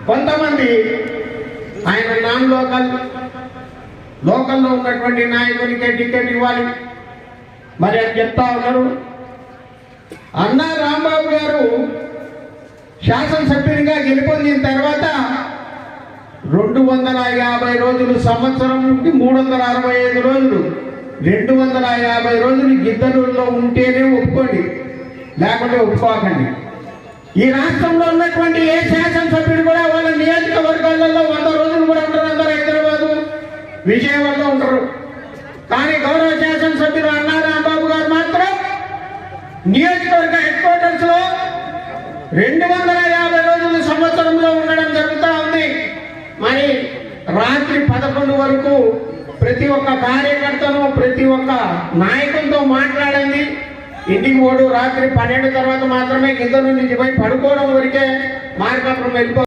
కొంతమంది ఆయన నాన్ లోకల్లో ఉన్నటువంటి నాయకునికే టికెట్ ఇవ్వాలి మరి అని చెప్తా ఉన్నారు. అన్నా రాంబాబు గారు శాసనసభ్యునిగా గెలుపొందిన తర్వాత 250 రోజులు, సంవత్సరంకి 365 రోజులు, 250 రోజులు గిద్దలూరులో ఉంటేనే ఒప్పుకోండి, లేకుంటే ఒప్పుకోకండి. ఈ రాష్ట్రంలో ఉన్నటువంటి ఏ శాసనసభ్యుడు కూడా వాళ్ళ నియోజకవర్గాలలో 100 రోజులు కూడా ఉంటారు. అందరూ హైదరాబాదు, విజయవాడలో ఉంటారు. కానీ గౌరవ శాసనసభ్యులు అన్నా రాంబాబు గారు మాత్రం నియోజకవర్గ హెడ్ క్వార్టర్స్ లో 250 రోజులు సంవత్సరంలో ఉండడం జరుగుతూ ఉంది. మరి రాత్రి 11 వరకు ప్రతి ఒక్క కార్యకర్తను, ప్రతి ఒక్క నాయకులతో మాట్లాడింది. ఇంటికి పోడు రాత్రి 12 తర్వాత మాత్రమే కింద నుంచి పోయి పడుకోవడం వరకే మార్గపత్రం వెళ్ళిపో